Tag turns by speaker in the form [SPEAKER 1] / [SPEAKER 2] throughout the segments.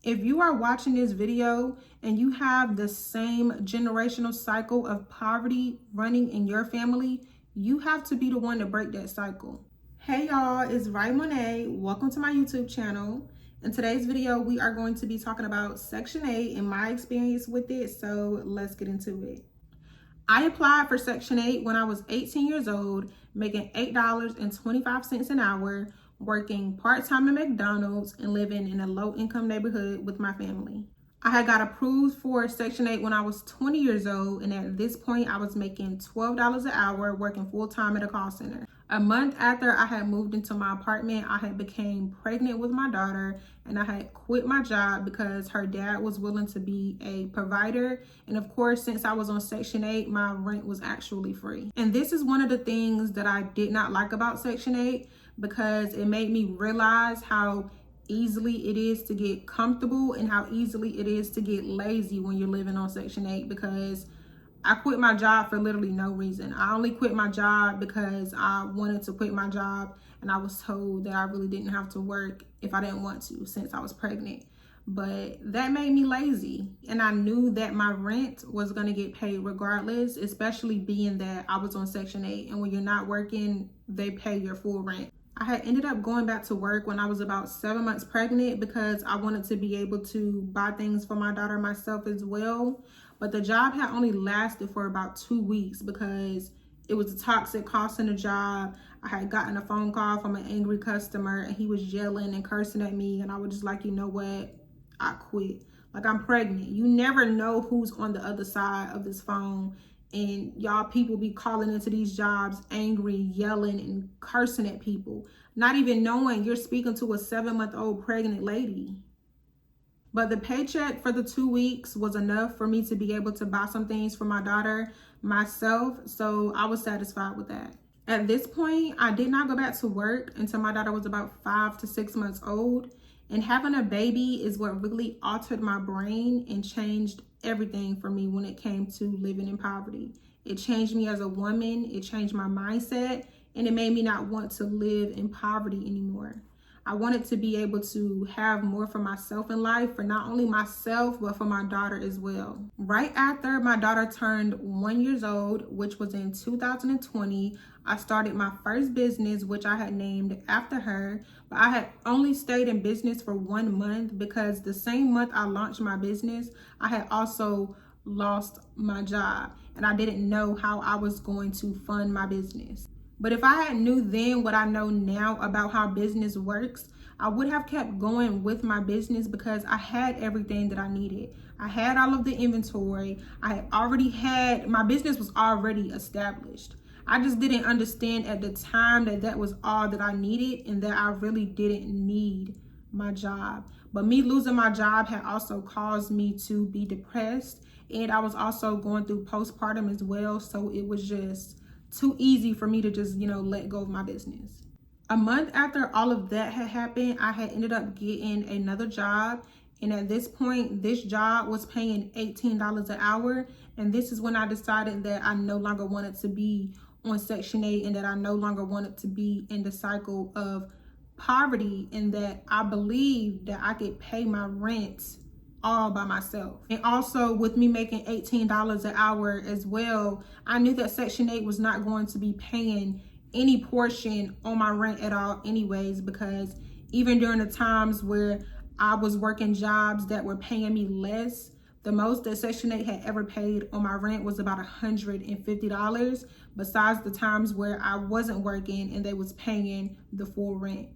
[SPEAKER 1] If you are watching this video and you have the same generational cycle of poverty running in your family, you have to be the one to break that cycle. Hey y'all, it's Monet. Welcome to my YouTube channel. In today's video, we are going to be talking about Section 8 and my experience with it, so let's get into it. I applied for Section 8 when I was 18 years old, making $8.25 an hour, working part-time at McDonald's and living in a low-income neighborhood with my family. I had got approved for Section 8 when I was 20 years old, and at this point, I was making $12 an hour working full-time at a call center. A month after I had moved into my apartment, I had became pregnant with my daughter, and I had quit my job because her dad was willing to be a provider. And of course, since I was on Section 8, my rent was actually free. And this is one of the things that I did not like about Section 8, because it made me realize how easily it is to get comfortable and how easily it is to get lazy when you're living on Section 8, because I quit my job for literally no reason. I only quit my job because I wanted to quit my job, and I was told that I really didn't have to work if I didn't want to since I was pregnant. But that made me lazy, and I knew that my rent was going to get paid regardless, especially being that I was on Section 8, and when you're not working, they pay your full rent. I had ended up going back to work when I was about 7 months pregnant because I wanted to be able to buy things for my daughter myself as well. But the job had only lasted for about 2 weeks because it was a toxic call center job. I had gotten a phone call from an angry customer, and he was yelling and cursing at me, and I was just like, you know what? I quit. Like, I'm pregnant. You never know who's on the other side of this phone. And y'all people be calling into these jobs angry, yelling and cursing at people, not even knowing you're speaking to a 7-month-old pregnant lady. But the paycheck for the 2 weeks was enough for me to be able to buy some things for my daughter myself, so I was satisfied with that. At this point, I did not go back to work until my daughter was about 5 to 6 months old. And having a baby is what really altered my brain and changed everything for me when it came to living in poverty. It changed me as a woman, it changed my mindset, and it made me not want to live in poverty anymore. I wanted to be able to have more for myself in life, for not only myself, but for my daughter as well. Right after my daughter turned 1 year old, which was in 2020, I started my first business, which I had named after her, but I had only stayed in business for 1 month because the same month I launched my business, I had also lost my job, and I didn't know how I was going to fund my business. But if I had knew then what I know now about how business works, I would have kept going with my business because I had everything that I needed. I had all of the inventory. My business was already established. I just didn't understand at the time that that was all that I needed and that I really didn't need my job. But me losing my job had also caused me to be depressed, and I was also going through postpartum as well. So it was just too easy for me to just, let go of my business. A month after all of that had happened, I had ended up getting another job. And at this point, this job was paying $18 an hour. And this is when I decided that I no longer wanted to be on Section 8 and that I no longer wanted to be in the cycle of poverty, and that I believed that I could pay my rent all by myself. And also with me making $18 an hour as well, I knew that Section 8 was not going to be paying any portion on my rent at all anyways, because even during the times where I was working jobs that were paying me less, the most that Section 8 had ever paid on my rent was about $150, besides the times where I wasn't working and they was paying the full rent.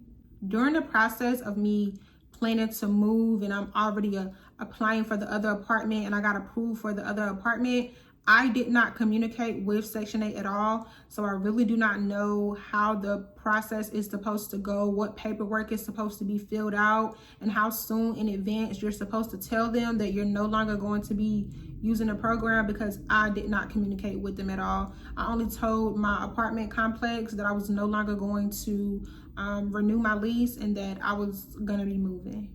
[SPEAKER 1] During the process of me planning to move, and I'm already applying for the other apartment, and I got approved for the other apartment, I did not communicate with Section 8 at all. So I really do not know how the process is supposed to go, what paperwork is supposed to be filled out, and how soon in advance you're supposed to tell them that you're no longer going to be using the program, because I did not communicate with them at all. I only told my apartment complex that I was no longer going to renew my lease and that I was going to be moving.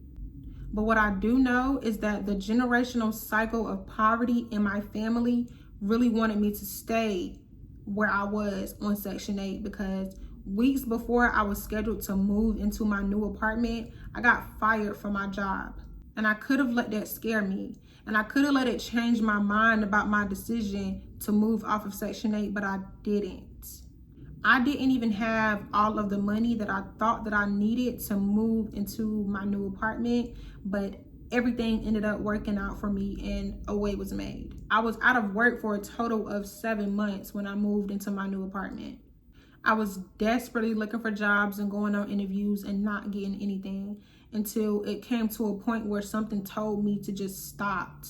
[SPEAKER 1] But what I do know is that the generational cycle of poverty in my family really wanted me to stay where I was on Section 8, because weeks before I was scheduled to move into my new apartment, I got fired from my job. And I could have let that scare me. And I could have let it change my mind about my decision to move off of Section 8, but I didn't. I didn't even have all of the money that I thought that I needed to move into my new apartment, but everything ended up working out for me and a way was made. I was out of work for a total of 7 months when I moved into my new apartment. I was desperately looking for jobs and going on interviews and not getting anything until it came to a point where something told me to just stop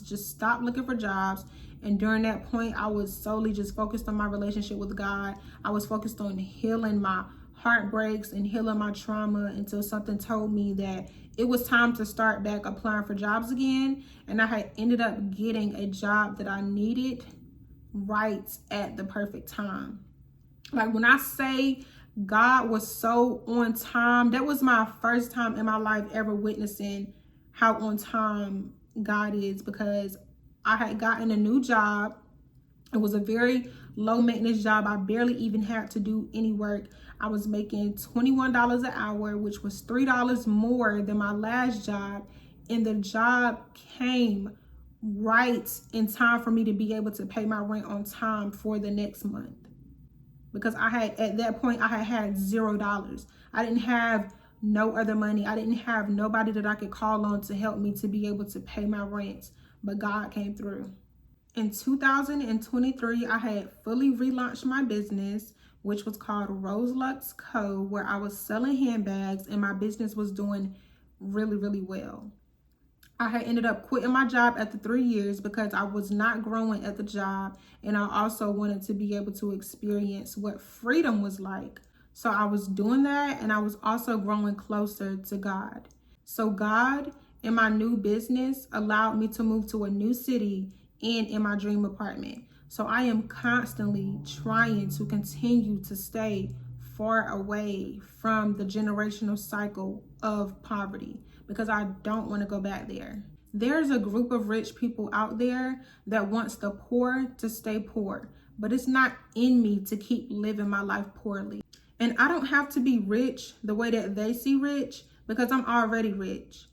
[SPEAKER 1] looking for jobs. And during that point, I was solely just focused on my relationship with God. I was focused on healing my heartbreaks and healing my trauma until something told me that it was time to start back applying for jobs again. And I had ended up getting a job that I needed right at the perfect time. Like, when I say God was so on time, that was my first time in my life ever witnessing how on time God is, because I had gotten a new job. It was a very low maintenance job. I barely even had to do any work. I was making $21 an hour, which was $3 more than my last job. And the job came right in time for me to be able to pay my rent on time for the next month. Because at that point, I had $0. I didn't have no other money. I didn't have nobody that I could call on to help me to be able to pay my rent, but God came through. In 2023, I had fully relaunched my business, which was called Rose Lux Co., where I was selling handbags and my business was doing really, really well. I had ended up quitting my job after 3 years because I was not growing at the job, and I also wanted to be able to experience what freedom was like. So I was doing that, and I was also growing closer to God. So God, in my new business, allowed me to move to a new city and in my dream apartment. So I am constantly trying to continue to stay far away from the generational cycle of poverty, because I don't want to go back there. There's a group of rich people out there that wants the poor to stay poor, but it's not in me to keep living my life poorly. And I don't have to be rich the way that they see rich, because I'm already rich.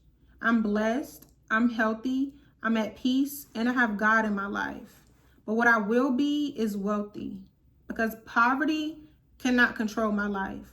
[SPEAKER 1] I'm blessed, I'm healthy, I'm at peace, and I have God in my life. But what I will be is wealthy, because poverty cannot control my life.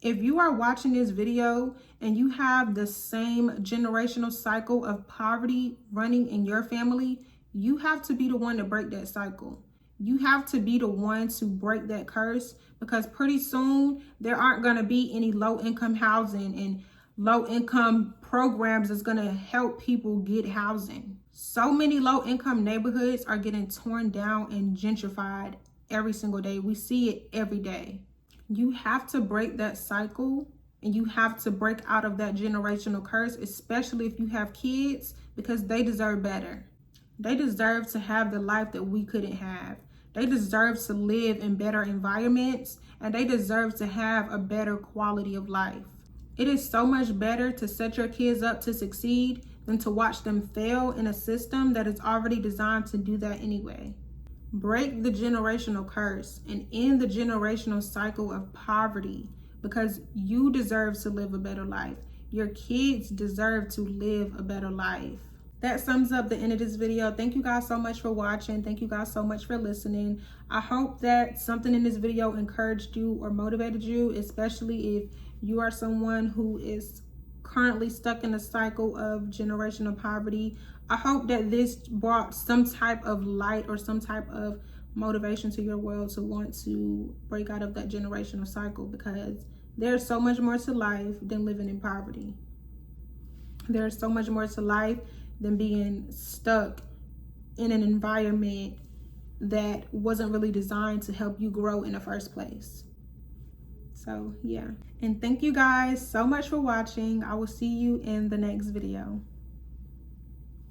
[SPEAKER 1] If you are watching this video and you have the same generational cycle of poverty running in your family, you have to be the one to break that cycle. You have to be the one to break that curse, because pretty soon there aren't going to be any low-income housing and low-income programs that's going to help people get housing. So many low-income neighborhoods are getting torn down and gentrified every single day. We see it every day. You have to break that cycle, and you have to break out of that generational curse, especially if you have kids, because they deserve better. They deserve to have the life that we couldn't have. They deserve to live in better environments, and they deserve to have a better quality of life. It is so much better to set your kids up to succeed than to watch them fail in a system that is already designed to do that anyway. Break the generational curse and end the generational cycle of poverty, because you deserve to live a better life. Your kids deserve to live a better life. That sums up the end of this video. Thank you guys so much for watching. Thank you guys so much for listening. I hope that something in this video encouraged you or motivated you, especially if you are someone who is currently stuck in a cycle of generational poverty. I hope that this brought some type of light or some type of motivation to your world to want to break out of that generational cycle, because there's so much more to life than living in poverty. There's so much more to life than being stuck in an environment that wasn't really designed to help you grow in the first place. So yeah, and thank you guys so much for watching. I will see you in the next video.